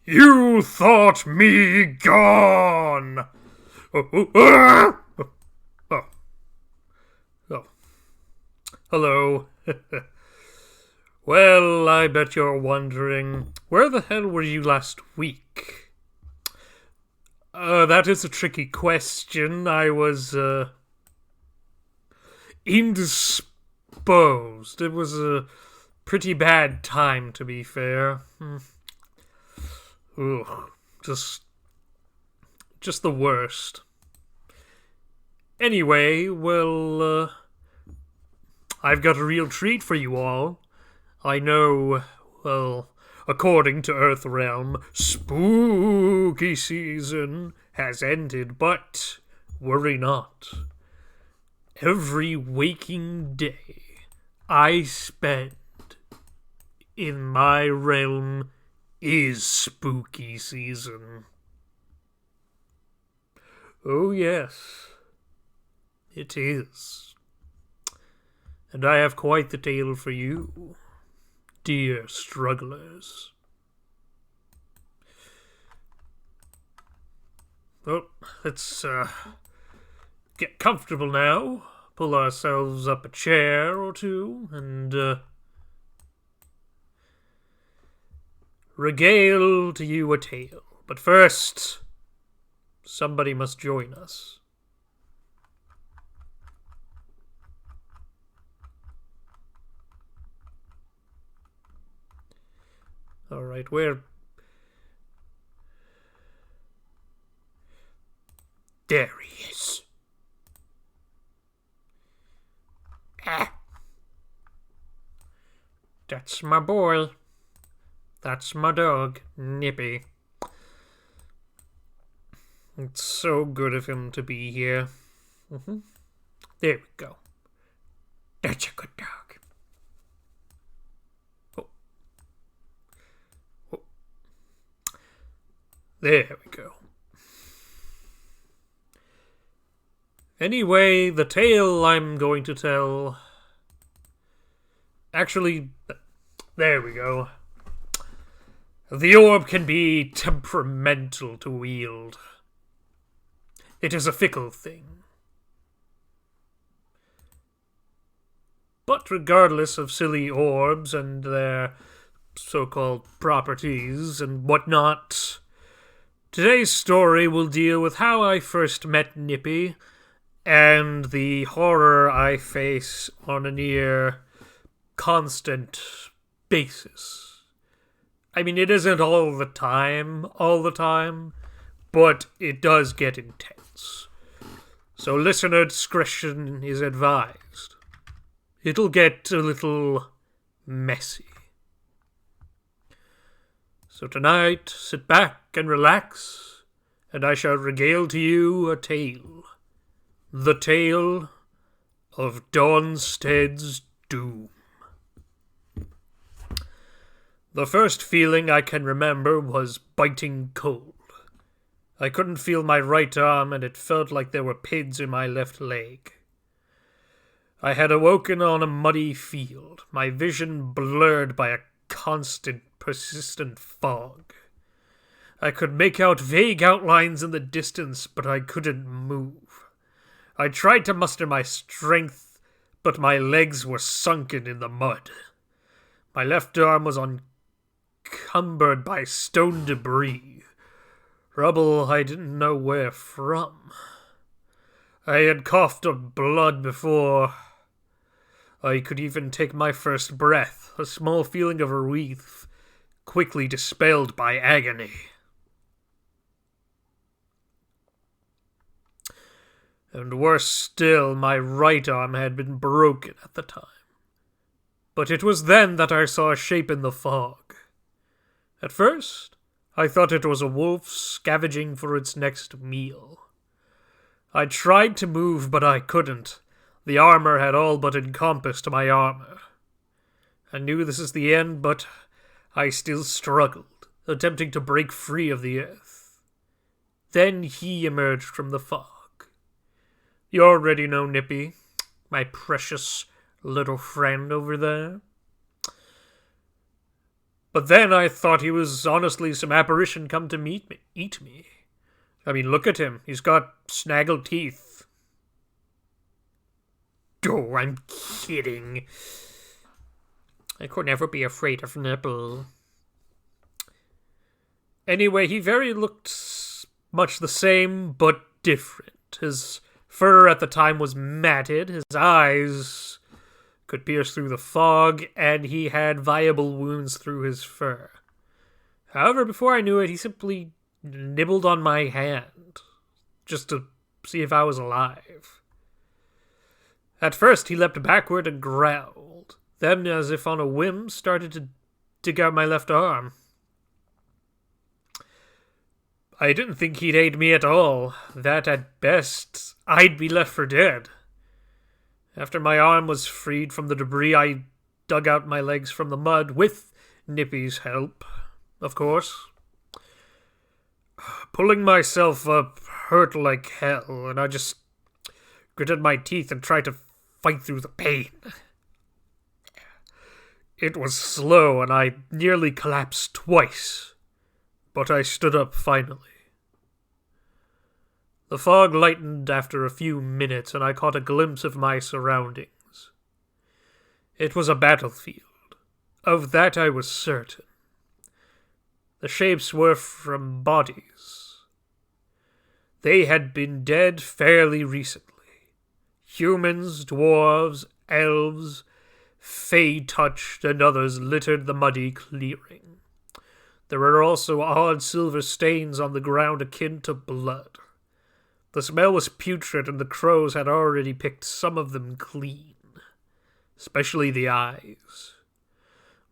You thought me gone! Oh. Hello. Well, I bet you're wondering, where the hell were you last week? That is a tricky question. I was, indisposed. It was a pretty bad time, to be fair. Ugh, just the worst. Anyway, well, I've got a real treat for you all. I know, well, according to Earthrealm, spooky season has ended, but worry not. Every waking day I spend in my realm is spooky season. Oh yes, it is. And I have quite the tale for you, dear strugglers. Well, let's get comfortable now, pull ourselves up a chair or two, and regale to you a tale. But first, somebody must join us. Alright, where... There he is. That's my boy. That's my dog, Nippy. It's so good of him to be here. There we go. That's a good dog. Oh. There we go. Anyway, the tale I'm going to tell... Actually, there we go. The orb can be temperamental to wield. It is a fickle thing. But regardless of silly orbs and their so-called properties and whatnot, today's story will deal with how I first met Nippy and the horror I face on a near constant basis. I mean, it isn't all the time, but it does get intense. So listener discretion is advised. It'll get a little messy. So tonight, sit back and relax, and I shall regale to you a tale. The tale of Dawnstead's doom. The first feeling I can remember was biting cold. I couldn't feel my right arm, and it felt like there were pins in my left leg. I had awoken on a muddy field, my vision blurred by a constant, persistent fog. I could make out vague outlines in the distance, but I couldn't move. I tried to muster my strength, but my legs were sunken in the mud. My left arm was encumbered by stone debris, rubble I didn't know where from. I had coughed up blood before I could even take my first breath, a small feeling of relief quickly dispelled by agony. And worse still, my right arm had been broken at the time. But it was then that I saw a shape in the fog. At first, I thought it was a wolf scavenging for its next meal. I tried to move, but I couldn't. The armor had all but encompassed my armor. I knew this is the end, but I still struggled, attempting to break free of the earth. Then he emerged from the fog. You already know Nippy, my precious little friend over there. But then I thought he was honestly some apparition come to eat me. I mean, look at him. He's got snaggled teeth. Oh, I'm kidding. I could never be afraid of Nipple. Anyway, he looked much the same, but different. His fur at the time was matted, his eyes could pierce through the fog, and he had viable wounds through his fur. However, before I knew it, he simply nibbled on my hand, just to see if I was alive. At first, he leapt backward and growled, then, as if on a whim, started to dig out my left arm. I didn't think he'd aid me at all, that at best, I'd be left for dead. After my arm was freed from the debris, I dug out my legs from the mud, with Nippy's help, of course. Pulling myself up hurt like hell, and I just gritted my teeth and tried to fight through the pain. It was slow, and I nearly collapsed twice, but I stood up finally. The fog lightened after a few minutes, and I caught a glimpse of my surroundings. It was a battlefield. Of that I was certain. The shapes were from bodies. They had been dead fairly recently. Humans, dwarves, elves, fey-touched, and others littered the muddy clearing. There were also odd silver stains on the ground akin to blood. The smell was putrid, and the crows had already picked some of them clean, especially the eyes.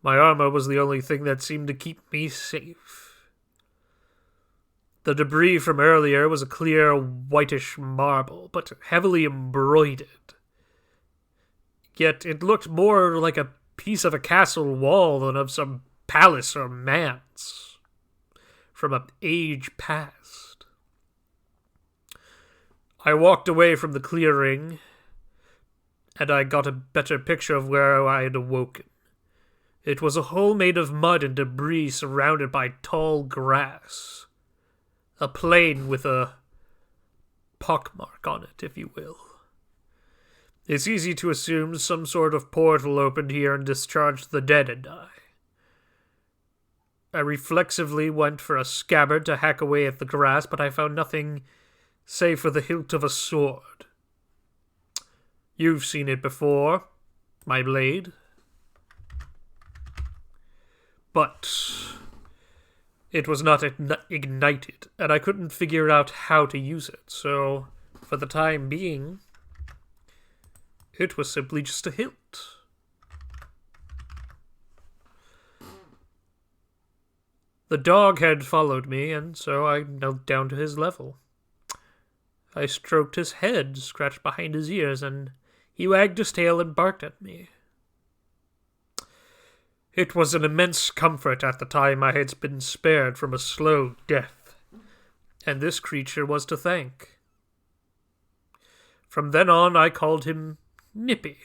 My armor was the only thing that seemed to keep me safe. The debris from earlier was a clear, whitish marble, but heavily embroidered. Yet it looked more like a piece of a castle wall than of some palace or manse from an age past. I walked away from the clearing, and I got a better picture of where I had awoken. It was a hole made of mud and debris surrounded by tall grass. A plain with a pockmark on it, if you will. It's easy to assume some sort of portal opened here and discharged the dead and I. I reflexively went for a scabbard to hack away at the grass, but I found nothing save for the hilt of a sword. You've seen it before, my blade. But it was not ignited, and I couldn't figure out how to use it, so for the time being, it was simply just a hilt. The dog had followed me, and so I knelt down to his level. I stroked his head, scratched behind his ears, and he wagged his tail and barked at me. It was an immense comfort at the time I had been spared from a slow death, and this creature was to thank. From then on I called him Nippy.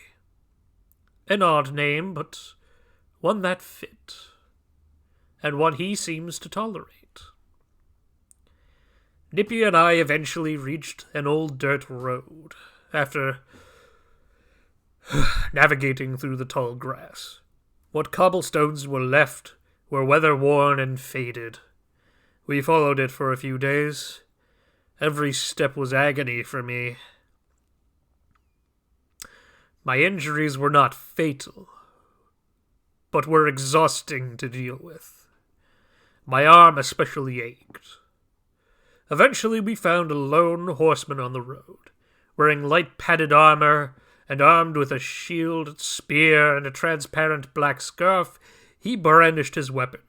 An odd name, but one that fit, and one he seems to tolerate. Nippy and I eventually reached an old dirt road, after navigating through the tall grass. What cobblestones were left were weather-worn and faded. We followed it for a few days. Every step was agony for me. My injuries were not fatal, but were exhausting to deal with. My arm especially ached. Eventually we found a lone horseman on the road, wearing light padded armor and armed with a shield, spear, and a transparent black scarf. He brandished his weapon.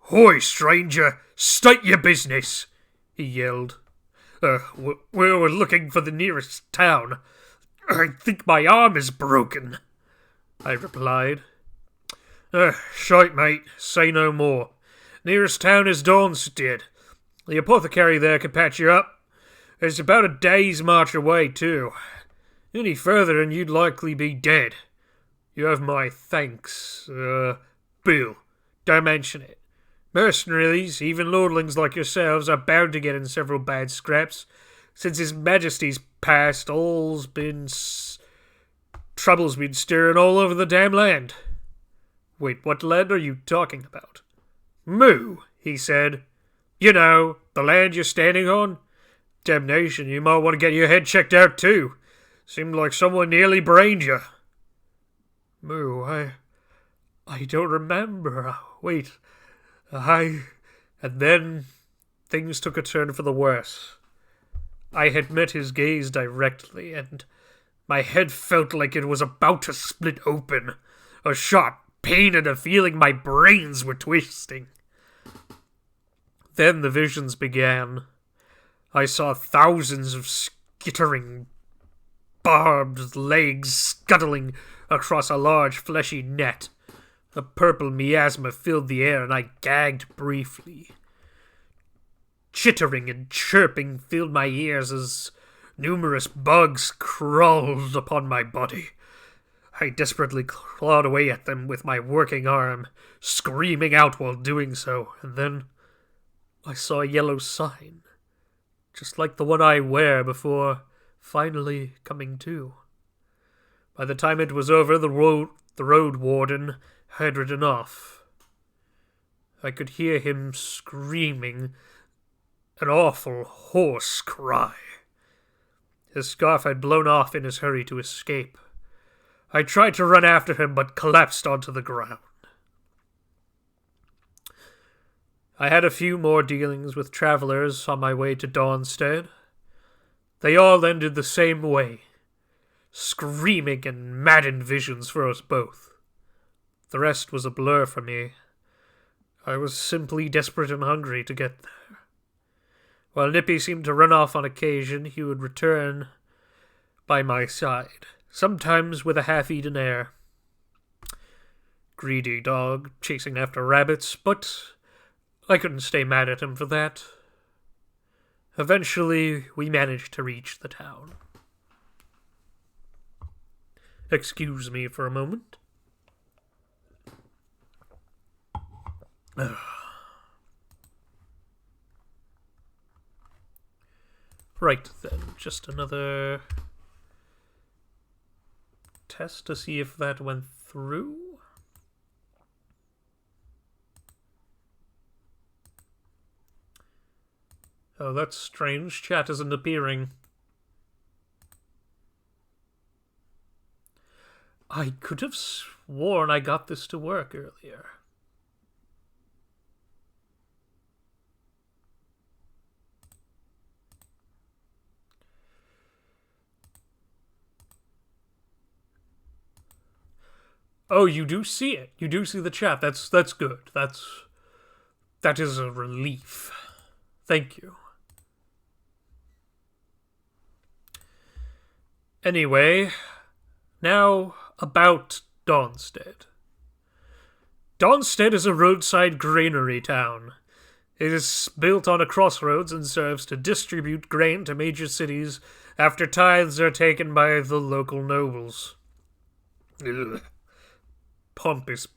"Hoy, stranger, state your business," he yelled. We were looking for the nearest town. I think my arm is broken," I replied. Shite, mate, say no more. Nearest town is Dawnstead. The apothecary there can patch you up. It's about a day's march away, too. Any further and you'd likely be dead. You have my thanks, Bill. Don't mention it. Mercenaries, even lordlings like yourselves, are bound to get in several bad scraps. Since His Majesty's passed, trouble's been stirring all over the damn land. Wait, what land are you talking about? Moo, he said. You know, the land you're standing on? Damnation, you might want to get your head checked out too. Seemed like someone nearly brained you. Moo, I don't remember. Wait, and then things took a turn for the worse. I had met his gaze directly, and my head felt like it was about to split open. A sharp pain and a feeling my brains were twisting. Then the visions began. I saw thousands of skittering, barbed legs scuttling across a large fleshy net. A purple miasma filled the air, and I gagged briefly. Chittering and chirping filled my ears as numerous bugs crawled upon my body. I desperately clawed away at them with my working arm, screaming out while doing so, and then I saw a yellow sign, just like the one I wear before finally coming to. By the time it was over, the road warden had ridden off. I could hear him screaming an awful hoarse cry. His scarf had blown off in his hurry to escape. I tried to run after him, but collapsed onto the ground. I had a few more dealings with travelers on my way to Dawnstead. They all ended the same way, screaming and maddened visions for us both. The rest was a blur for me. I was simply desperate and hungry to get there. While Nippy seemed to run off on occasion, he would return by my side, sometimes with a half-eaten air. Greedy dog, chasing after rabbits, but I couldn't stay mad at him for that. Eventually, we managed to reach the town. Excuse me for a moment. Right then, just another test to see if that went through. Oh, that's strange. Chat isn't appearing. I could have sworn I got this to work earlier. Oh, you do see it. You do see the chat. That's good. That is a relief. Thank you. Anyway, now about Dawnstead. Dawnstead is a roadside granary town. It is built on a crossroads and serves to distribute grain to major cities after tithes are taken by the local nobles. Ugh. Pompous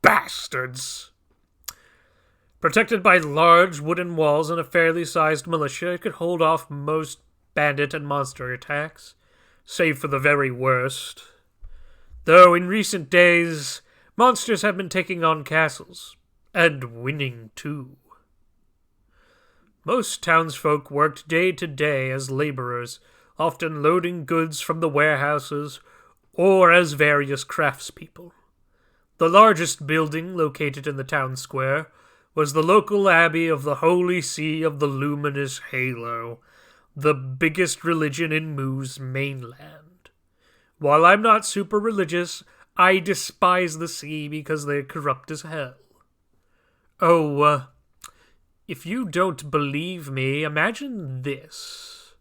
bastards. Protected by large wooden walls and a fairly sized militia, it could hold off most bandit and monster attacks, save for the very worst. Though in recent days, monsters have been taking on castles, and winning too. Most townsfolk worked day to day as laborers, often loading goods from the warehouses, or as various craftspeople. The largest building, located in the town square, was the local abbey of the Holy See of the Luminous Halo, the biggest religion in Moo's mainland. While I'm not super religious, I despise the sea because they're corrupt as hell. Oh, if you don't believe me, imagine this.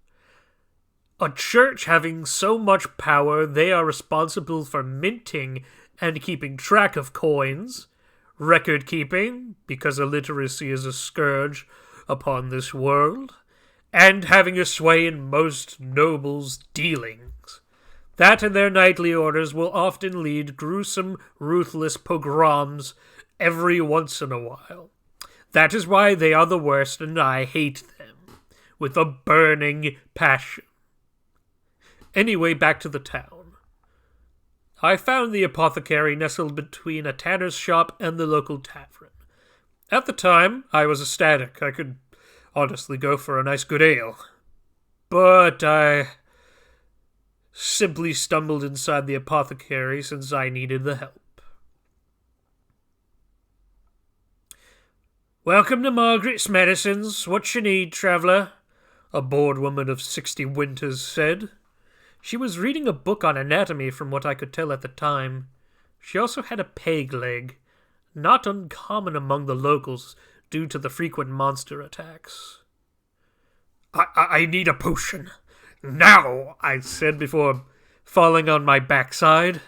A church having so much power they are responsible for minting and keeping track of coins, record keeping, because illiteracy is a scourge upon this world, and having a sway in most nobles' dealings. That and their nightly orders will often lead gruesome, ruthless pogroms every once in a while. That is why they are the worst, and I hate them with a burning passion. Anyway, back to the town. I found the apothecary nestled between a tanner's shop and the local tavern. At the time, I was ecstatic. I could honestly go for a nice good ale. But I simply stumbled inside the apothecary since I needed the help. "Welcome to Margaret's Medicines. What you need, traveller?" a bored woman of 60 winters said. She was reading a book on anatomy from what I could tell at the time. She also had a peg leg, not uncommon among the locals due to the frequent monster attacks. I need a potion. Now, I said before falling on my backside.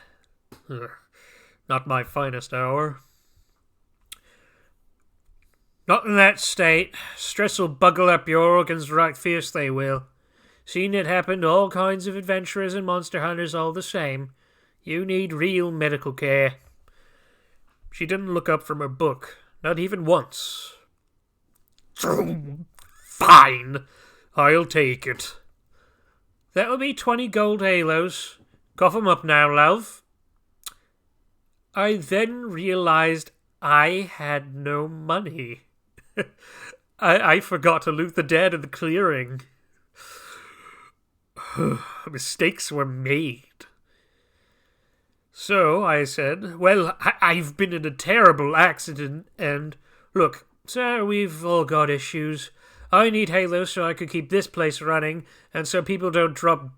Not my finest hour. "Not in that state. Stress will buckle up your organs right fierce, they will. Seen it happen to all kinds of adventurers and monster hunters all the same. You need real medical care." She didn't look up from her book, not even once. "Fine, I'll take it." "That'll be 20 gold halos. Cough 'em up now, love." I then realized I had no money. I forgot to loot the dead in the clearing. Mistakes were made. So I said, "Well, I've been in a terrible accident, and look, sir, we've all got issues. I need halos so I could keep this place running, and so people don't drop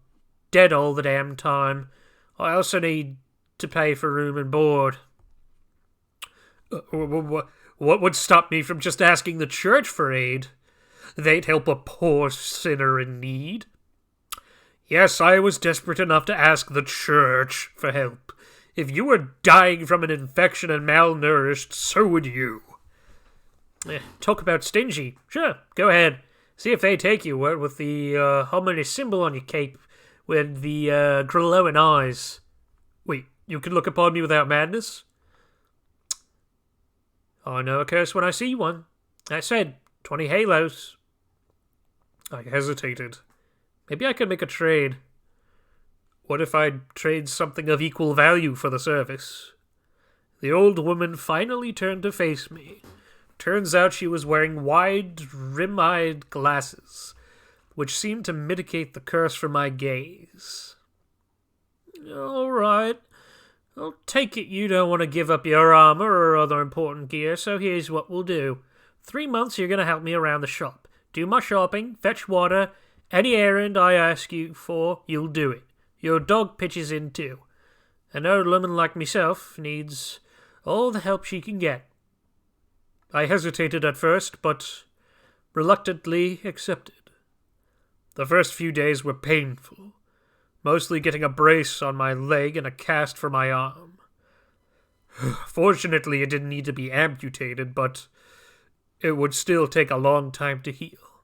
dead all the damn time. I also need to pay for room and board." What would stop me from just asking the church for aid? They'd help a poor sinner in need. Yes, I was desperate enough to ask the church for help. If you were dying from an infection and malnourished, so would you. Talk about stingy. Sure, go ahead. See if they take you with the ominous symbol on your cape with the glowing eyes. Wait, you can look upon me without madness? I know a curse when I see one. I said 20 halos. I hesitated. Maybe I could make a trade. What if I'd trade something of equal value for the service? The old woman finally turned to face me. Turns out she was wearing wide, rim-eyed glasses, which seemed to mitigate the curse from my gaze. "All right. I'll take it you don't want to give up your armor or other important gear, so here's what we'll do. 3 months you're going to help me around the shop. Do my shopping, fetch water, any errand I ask you for, you'll do it. Your dog pitches in too. An old woman like myself needs all the help she can get." I hesitated at first, but reluctantly accepted. The first few days were painful. Mostly getting a brace on my leg and a cast for my arm. Fortunately, it didn't need to be amputated, but it would still take a long time to heal.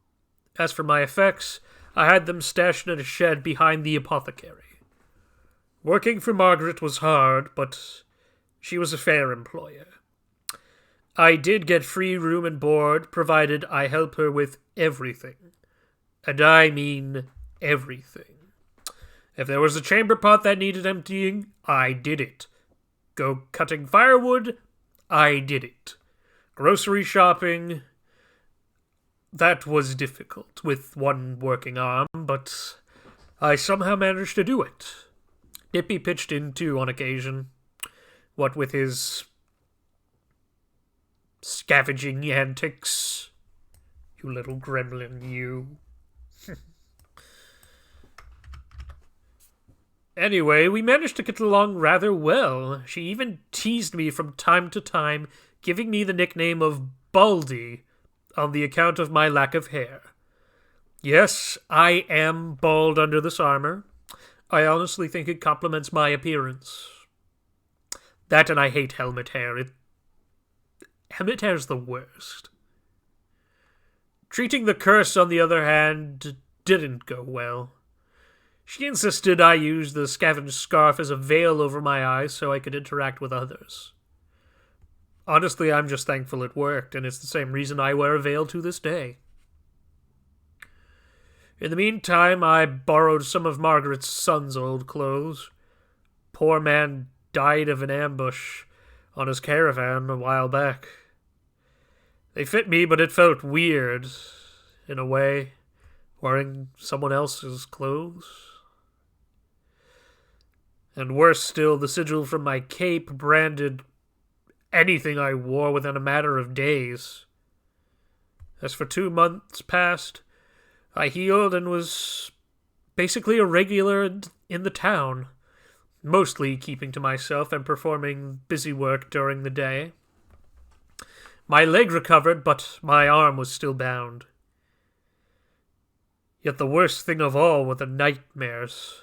As for my effects, I had them stashed in a shed behind the apothecary. Working for Margaret was hard, but she was a fair employer. I did get free room and board, provided I help her with everything. And I mean everything. If there was a chamber pot that needed emptying, I did it. Go cutting firewood, I did it. Grocery shopping, that was difficult with one working arm, but I somehow managed to do it. Nippy pitched in too on occasion, what with his scavenging antics. You little gremlin, you. Anyway, we managed to get along rather well. She even teased me from time to time, giving me the nickname of Baldy on the account of my lack of hair. Yes, I am bald under this armor. I honestly think it complements my appearance. That and I hate helmet hair. Helmet hair's the worst. Treating the curse, on the other hand, didn't go well. She insisted I use the scavenged scarf as a veil over my eyes so I could interact with others. Honestly, I'm just thankful it worked, and it's the same reason I wear a veil to this day. In the meantime, I borrowed some of Margaret's son's old clothes. Poor man died of an ambush on his caravan a while back. They fit me, but it felt weird, in a way, wearing someone else's clothes. And worse still, the sigil from my cape branded anything I wore within a matter of days. As for 2 months past, I healed and was basically a regular in the town, mostly keeping to myself and performing busy work during the day. My leg recovered, but my arm was still bound. Yet the worst thing of all were the nightmares.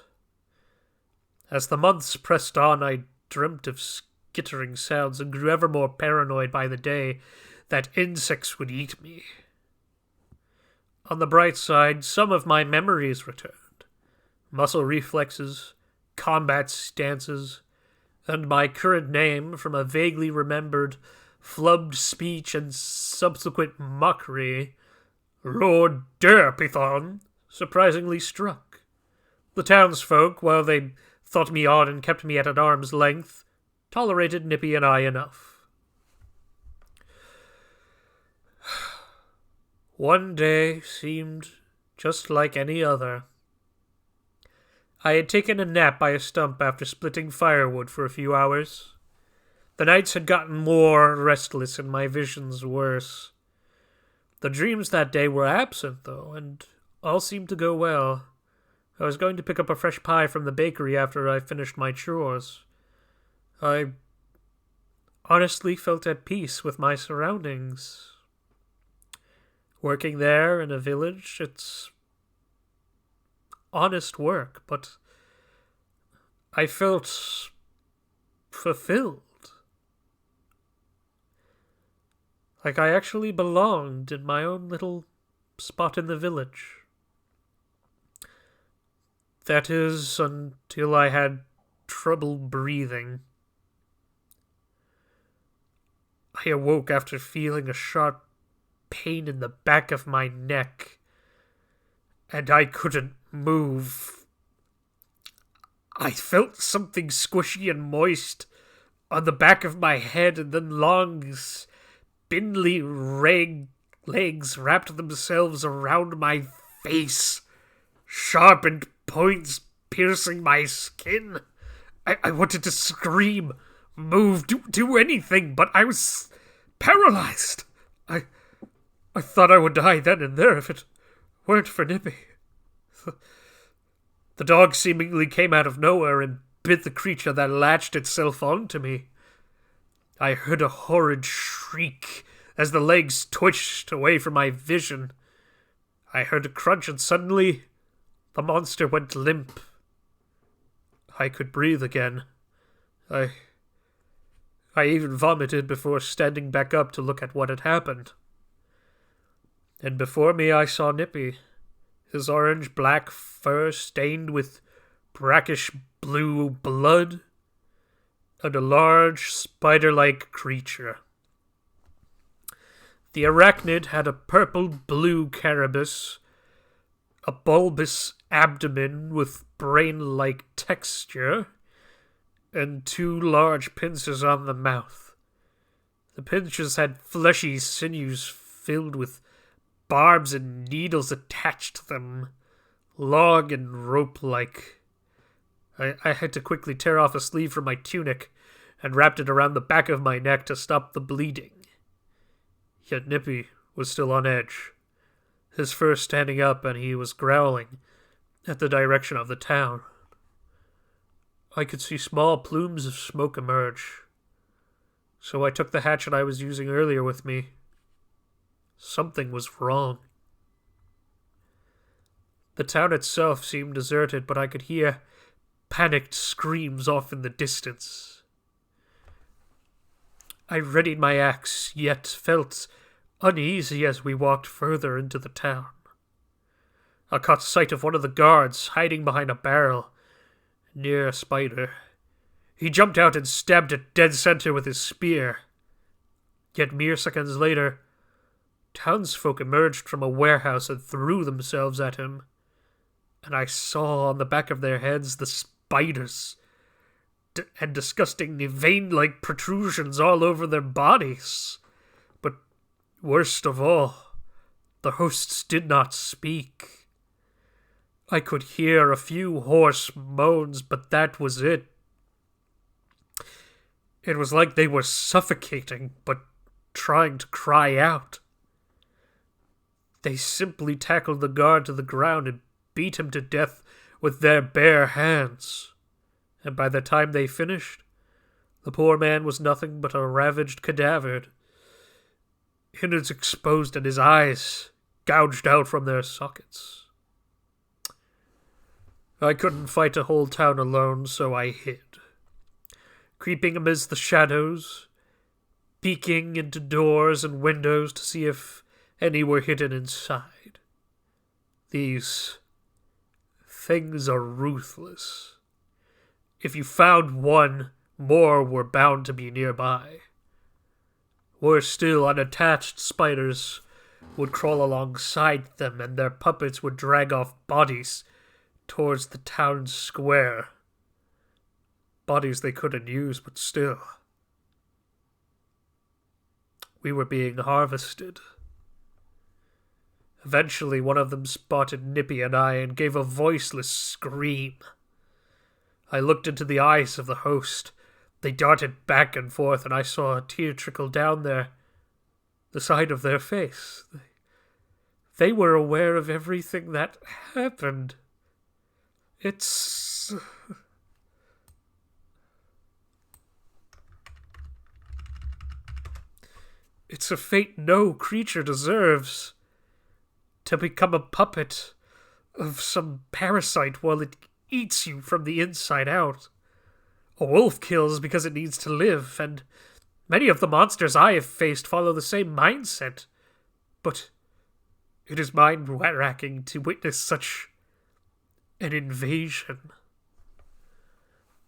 As the months pressed on, I dreamt of skittering sounds and grew ever more paranoid by the day that insects would eat me. On the bright side, some of my memories returned. Muscle reflexes, combat stances, and my current name from a vaguely remembered flubbed speech and subsequent mockery, Lord Derpathon, surprisingly struck. The townsfolk, while they thought me odd and kept me at an arm's length, tolerated Nippy and I enough. One day seemed just like any other. I had taken a nap by a stump after splitting firewood for a few hours. The nights had gotten more restless and my visions worse. The dreams that day were absent, though, and all seemed to go well. I was going to pick up a fresh pie from the bakery after I finished my chores. I honestly felt at peace with my surroundings. Working there in a village, it's honest work, but I felt fulfilled. Like I actually belonged in my own little spot in the village. That is, until I had trouble breathing. I awoke after feeling a sharp pain in the back of my neck, and I couldn't move. I felt something squishy and moist on the back of my head, and then long, spindly legs wrapped themselves around my face, sharpened points piercing my skin. I wanted to scream, move, do anything, but I was paralyzed. I thought I would die then and there if it weren't for Nippy. The dog seemingly came out of nowhere and bit the creature that latched itself onto me. I heard a horrid shriek as the legs twitched away from my vision. I heard a crunch and suddenly the monster went limp. I could breathe again. I even vomited before standing back up to look at what had happened. And before me I saw Nippy, his orange-black fur stained with brackish blue blood, and a large spider-like creature. The arachnid had a purple-blue carapace, a bulbous abdomen with brain-like texture, and 2 large pincers on the mouth. The pincers had fleshy sinews filled with barbs and needles attached to them, long and rope-like. I had to quickly tear off a sleeve from my tunic and wrapped it around the back of my neck to stop the bleeding. Yet Nippy was still on edge, his fur standing up, and he was growling at the direction of the town. I could see small plumes of smoke emerge, so I took the hatchet I was using earlier with me. Something was wrong. The town itself seemed deserted, but I could hear panicked screams off in the distance. I readied my axe, yet felt uneasy as we walked further into the town. I caught sight of one of the guards hiding behind a barrel near a spider. He jumped out and stabbed it dead center with his spear. Yet mere seconds later, townsfolk emerged from a warehouse and threw themselves at him, and I saw on the back of their heads the spiders and disgusting vein-like protrusions all over their bodies. But worst of all, the hosts did not speak. I could hear a few hoarse moans, but that was it. It was like they were suffocating, but trying to cry out. They simply tackled the guard to the ground and beat him to death with their bare hands. And by the time they finished, the poor man was nothing but a ravaged cadaver, innards exposed and his eyes gouged out from their sockets. I couldn't fight a whole town alone, so I hid, creeping amidst the shadows, peeking into doors and windows to see if any were hidden inside. These things are ruthless. If you found one, more were bound to be nearby. Worse still, unattached spiders would crawl alongside them, and their puppets would drag off bodies towards the town square. Bodies they couldn't use, but still. We were being harvested. Eventually, one of them spotted Nippy and I and gave a voiceless scream. I looked into the eyes of the host. They darted back and forth, and I saw a tear trickle down the side of their face. They were aware of everything that happened. It's a fate no creature deserves. To become a puppet of some parasite while it eats you from the inside out. A wolf kills because it needs to live, and many of the monsters I have faced follow the same mindset. But it is mind-racking to witness such an invasion.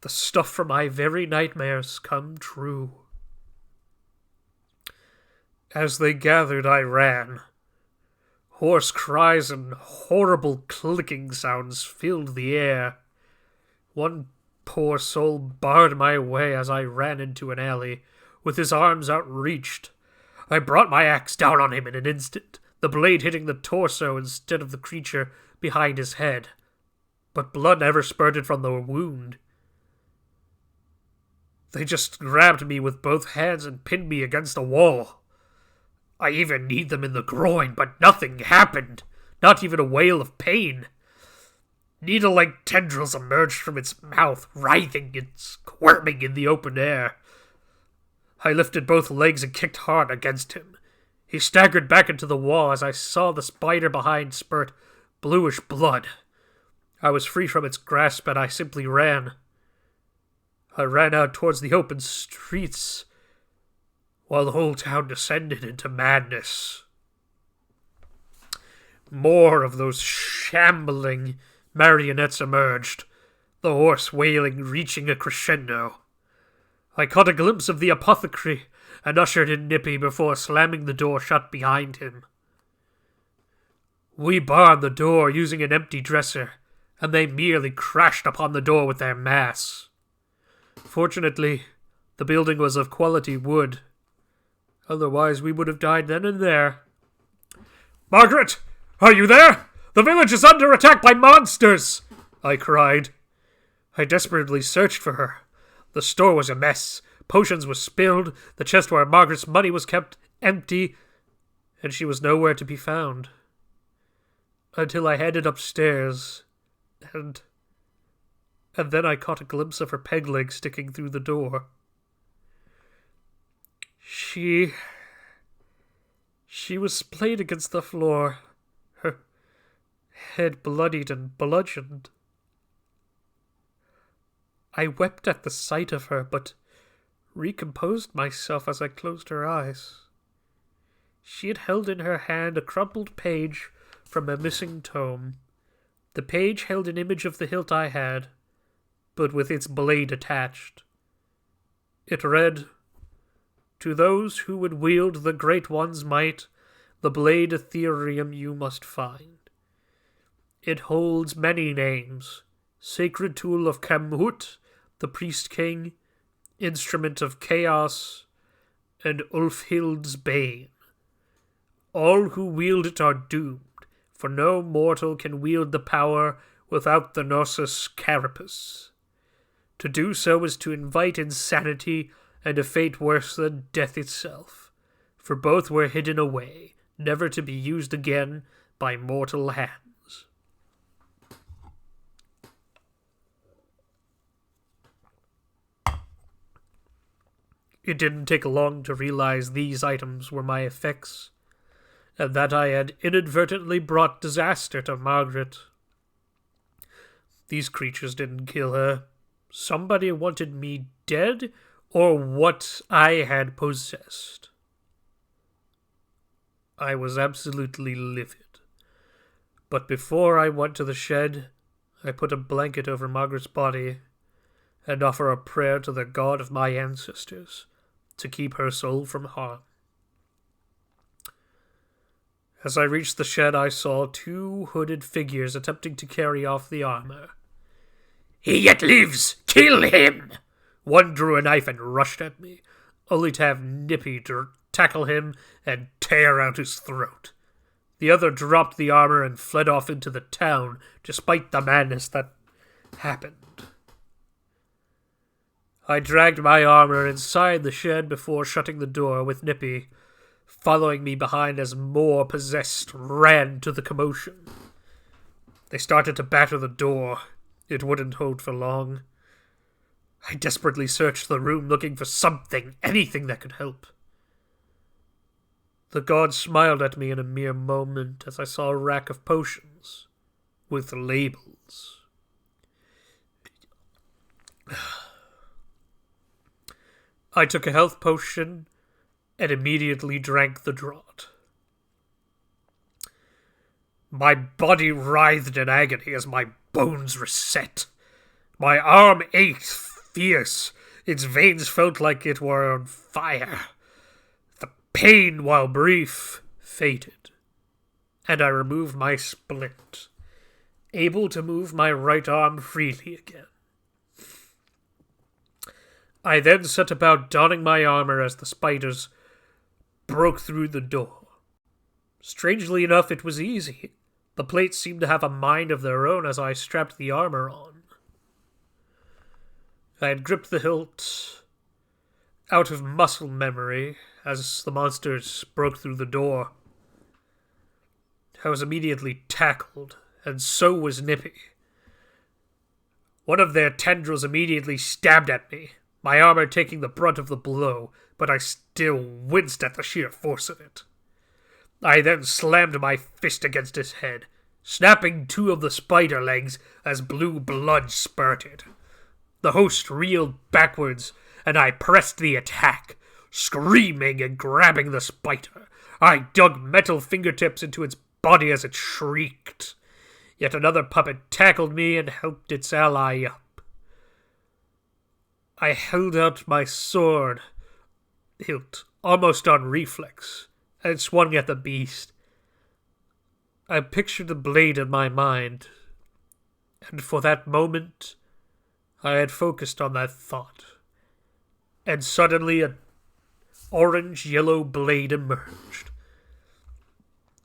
The stuff from my very nightmares come true. As they gathered, I ran. Hoarse cries and horrible clicking sounds filled the air. One poor soul barred my way as I ran into an alley, with his arms outreached. I brought my axe down on him in an instant, the blade hitting the torso instead of the creature behind his head. But blood never spurted from the wound. They just grabbed me with both hands and pinned me against a wall. I even kneed them in the groin, but nothing happened. Not even a wail of pain. Needle-like tendrils emerged from its mouth, writhing and squirming in the open air. I lifted both legs and kicked hard against him. He staggered back into the wall as I saw the spider behind spurt bluish blood. I was free from its grasp, and I simply ran. I ran out towards the open streets, while the whole town descended into madness. More of those shambling marionettes emerged, the hoarse wailing reaching a crescendo. I caught a glimpse of the apothecary and ushered in Nippy before slamming the door shut behind him. We barred the door using an empty dresser, and they merely crashed upon the door with their mass. Fortunately, the building was of quality wood. Otherwise, we would have died then and there. "Margaret! Are you there? The village is under attack by monsters!" I cried. I desperately searched for her. The store was a mess. Potions were spilled, the chest where Margaret's money was kept empty, and she was nowhere to be found. Until I headed upstairs, and then I caught a glimpse of her peg leg sticking through the door. She was splayed against the floor, her head bloodied and bludgeoned. I wept at the sight of her, but recomposed myself as I closed her eyes. She had held in her hand a crumpled page from a missing tome. The page held an image of the hilt I had, but with its blade attached. It read, To those who would wield the Great One's might, the blade Ethereum you must find. It holds many names: Sacred Tool of Kamhut, the Priest King, Instrument of Chaos, and Ulfhild's Bane. All who wield it are doomed, for no mortal can wield the power without the Gnosis Carapace. To do so is to invite insanity and a fate worse than death itself, for both were hidden away, never to be used again by mortal hands. It didn't take long to realize these items were my effects, and that I had inadvertently brought disaster to Margaret. These creatures didn't kill her. Somebody wanted me dead, or what I had possessed. I was absolutely livid. But before I went to the shed, I put a blanket over Margaret's body and offer a prayer to the God of my ancestors to keep her soul from harm. As I reached the shed, I saw 2 hooded figures attempting to carry off the armor. "He yet lives! Kill him!" One drew a knife and rushed at me, only to have Nippy tackle him and tear out his throat. The other dropped the armor and fled off into the town, despite the madness that happened. I dragged my armor inside the shed before shutting the door, with Nippy following me behind as more possessed ran to the commotion. They started to batter the door. It wouldn't hold for long. I desperately searched the room, looking for something, anything that could help. The god smiled at me in a mere moment as I saw a rack of potions with labels. I took a health potion and immediately drank the draught. My body writhed in agony as my bones reset. My arm ached fierce. Its veins felt like it were on fire. The pain, while brief, faded, and I removed my splint, able to move my right arm freely again. I then set about donning my armor as the spiders broke through the door. Strangely enough, it was easy. The plates seemed to have a mind of their own as I strapped the armor on. I had gripped the hilt out of muscle memory as the monsters broke through the door. I was immediately tackled, and so was Nippy. One of their tendrils immediately stabbed at me, my armor taking the brunt of the blow, but I still winced at the sheer force of it. I then slammed my fist against his head, snapping 2 of the spider legs as blue blood spurted. The host reeled backwards, and I pressed the attack, screaming and grabbing the spider. I dug metal fingertips into its body as it shrieked. Yet another puppet tackled me and helped its ally up. I held out my sword hilt almost on reflex and swung at the beast. I pictured the blade in my mind, and for that moment I had focused on that thought, and suddenly an orange-yellow blade emerged,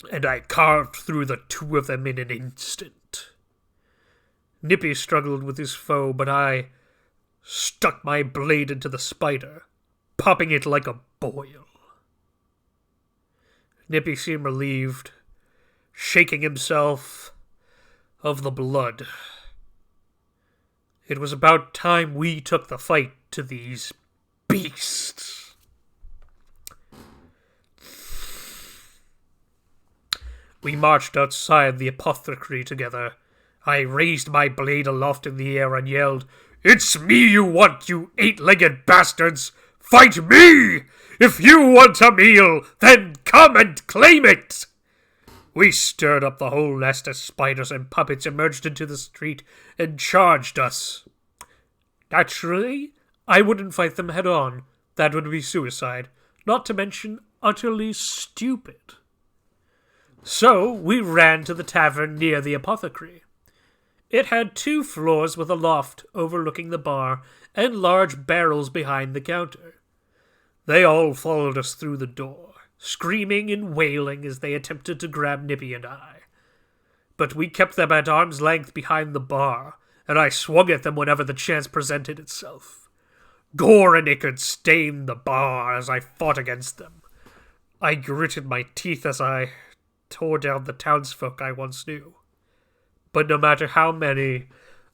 and I carved through the 2 of them in an instant. Nippy struggled with his foe, but I stuck my blade into the spider, popping it like a boil. Nippy seemed relieved, shaking himself of the blood. It was about time we took the fight to these beasts. We marched outside the apothecary together. I raised my blade aloft in the air and yelled, "It's me you want, you 8-legged bastards! Fight me! If you want a meal, then come and claim it!" We stirred up the whole nest as spiders and puppets emerged into the street and charged us. Naturally, I wouldn't fight them head on. That would be suicide. not to mention utterly stupid. So we ran to the tavern near the apothecary. It had 2 floors with a loft overlooking the bar and large barrels behind the counter. They all followed us through the door, screaming and wailing as they attempted to grab Nippy and I. But we kept them at arm's length behind the bar, and I swung at them whenever the chance presented itself. Gore and ichor stained the bar as I fought against them. I gritted my teeth as I tore down the townsfolk I once knew. But no matter how many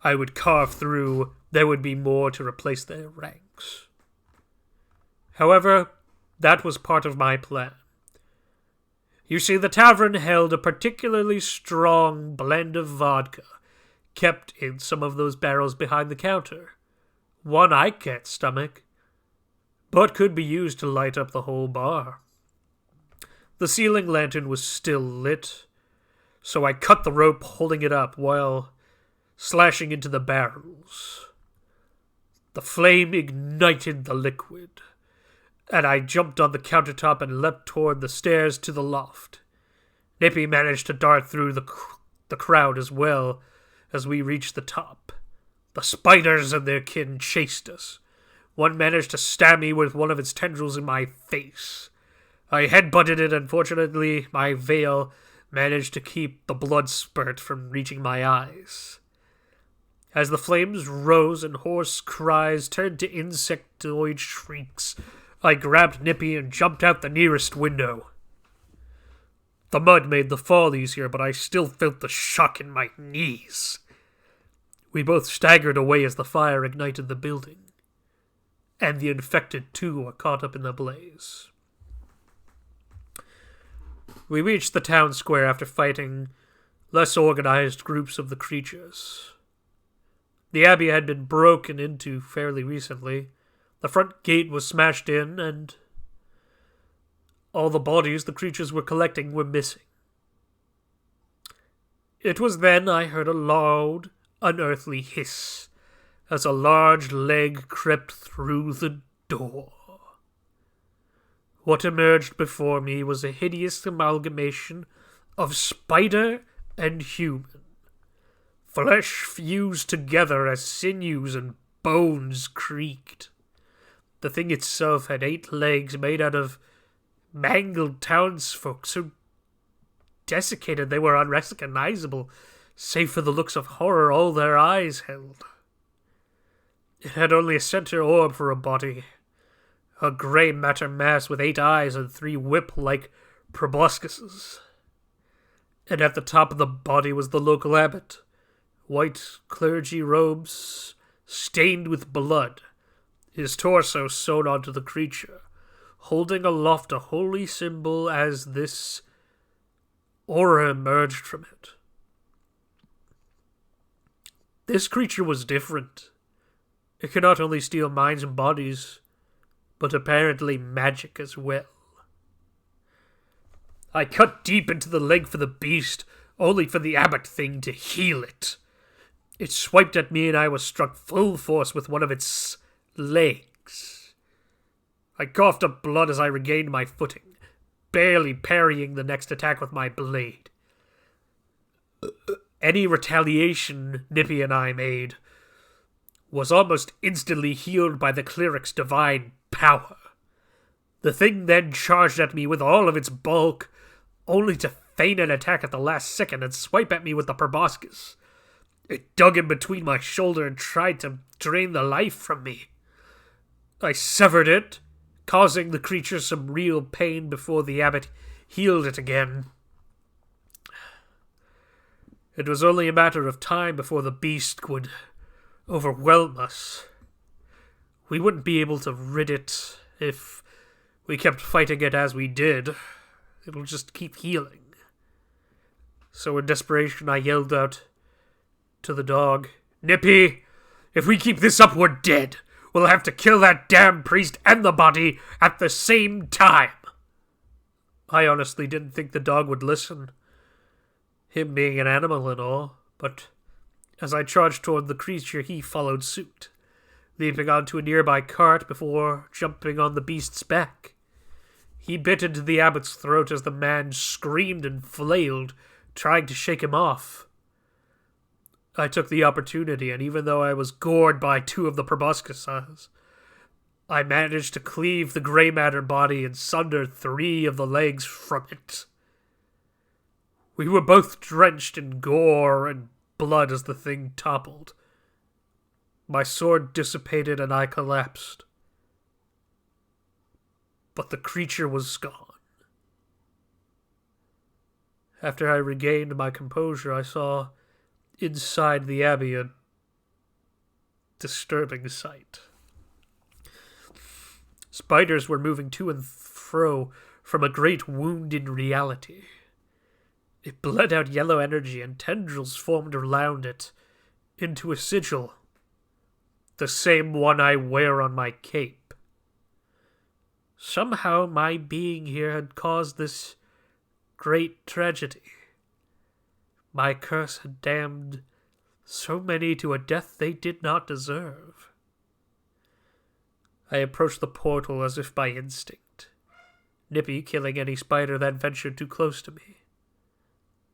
I would carve through, there would be more to replace their ranks. However, that was part of my plan. You see, the tavern held a particularly strong blend of vodka, kept in some of those barrels behind the counter. One I can't stomach, but could be used to light up the whole bar. The ceiling lantern was still lit, so I cut the rope holding it up while slashing into the barrels. The flame ignited the liquid, and I jumped on the countertop and leapt toward the stairs to the loft. Nippy managed to dart through the crowd as well as we reached the top. The spiders and their kin chased us. One managed to stab me with one of its tendrils in my face. I headbutted it, and fortunately my veil managed to keep the blood spurt from reaching my eyes. As the flames rose and hoarse cries turned to insectoid shrieks, I grabbed Nippy and jumped out the nearest window. The mud made the fall easier, but I still felt the shock in my knees. We both staggered away as the fire ignited the building, and the infected too were caught up in the blaze. We reached the town square after fighting less organized groups of the creatures. The abbey had been broken into fairly recently. The front gate was smashed in, and all the bodies the creatures were collecting were missing. It was then I heard a loud, unearthly hiss as a large leg crept through the door. What emerged before me was a hideous amalgamation of spider and human. Flesh fused together as sinews and bones creaked. The thing itself had 8 legs made out of mangled townsfolk, so desiccated they were unrecognizable, save for the looks of horror all their eyes held. It had only a center orb for a body, a grey matter mass with 8 eyes and 3 whip-like proboscises. And at the top of the body was the local abbot, white clergy robes stained with blood, his torso sewn onto the creature, holding aloft a holy symbol as this aura emerged from it. This creature was different. It could not only steal minds and bodies, but apparently magic as well. I cut deep into the leg for the beast, only for the abbot thing to heal it. It swiped at me and I was struck full force with one of its legs. I coughed up blood as I regained my footing, barely parrying the next attack with my blade. Any retaliation Nippy and I made was almost instantly healed by the cleric's divine power. The thing then charged at me with all of its bulk, only to feign an attack at the last second and swipe at me with the proboscis. It dug in between my shoulder and tried to drain the life from me. I severed it, causing the creature some real pain before the abbot healed it again. It was only a matter of time before the beast would overwhelm us. We wouldn't be able to rid it if we kept fighting it as we did. It'll just keep healing. So in desperation, I yelled out to the dog, "Nippy, if we keep this up, we're dead. We'll have to kill that damn priest and the body at the same time." I honestly didn't think the dog would listen, him being an animal and all, but as I charged toward the creature, he followed suit, leaping onto a nearby cart before jumping on the beast's back. He bit into the abbot's throat as the man screamed and flailed, trying to shake him off. I took the opportunity, and even though I was gored by 2 of the proboscises, I managed to cleave the grey matter body and sunder 3 of the legs from it. We were both drenched in gore and blood as the thing toppled. My sword dissipated and I collapsed. But the creature was gone. After I regained my composure, I saw inside the abbey a disturbing sight. Spiders were moving to and fro from a great wound in reality. It bled out yellow energy and tendrils formed around it into a sigil, the same one I wear on my cape. Somehow my being here had caused this great tragedy. My curse had damned so many to a death they did not deserve. I approached the portal as if by instinct, Nippy killing any spider that ventured too close to me,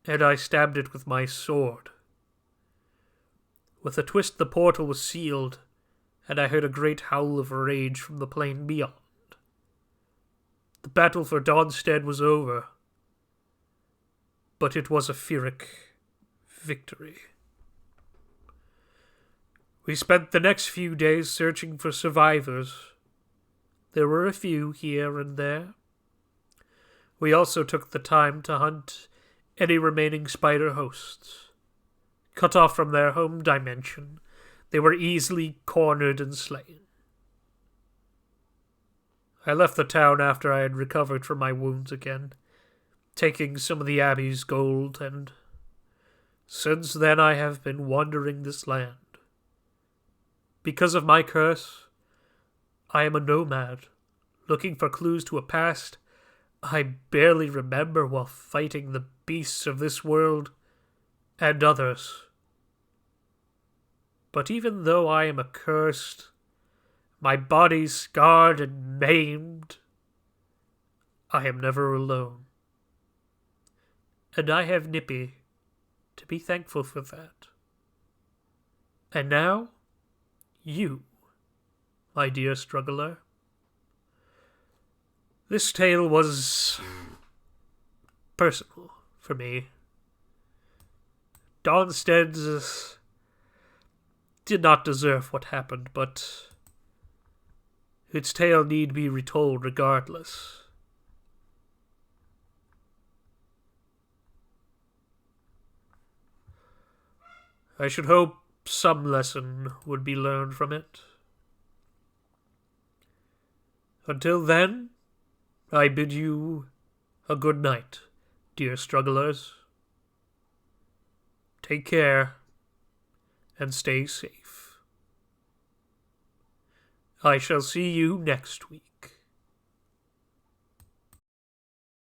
and I stabbed it with my sword. With a twist, the portal was sealed, and I heard a great howl of rage from the plain beyond. The battle for Dawnstead was over, but it was a Pyrrhic victory. We spent the next few days searching for survivors. There were a few here and there. We also took the time to hunt any remaining spider hosts. Cut off from their home dimension, they were easily cornered and slain. I left the town after I had recovered from my wounds again, taking some of the abbey's gold, and since then I have been wandering this land. Because of my curse, I am a nomad, looking for clues to a past I barely remember while fighting the beasts of this world and others. But even though I am accursed, my body scarred and maimed, I am never alone. And I have Nippy to be thankful for that. And now, you, my dear struggler. This tale was personal for me. Dawnstead did not deserve what happened, but its tale need be retold regardless. I should hope some lesson would be learned from it. Until then, I bid you a good night, dear strugglers. Take care and stay safe. I shall see you next week.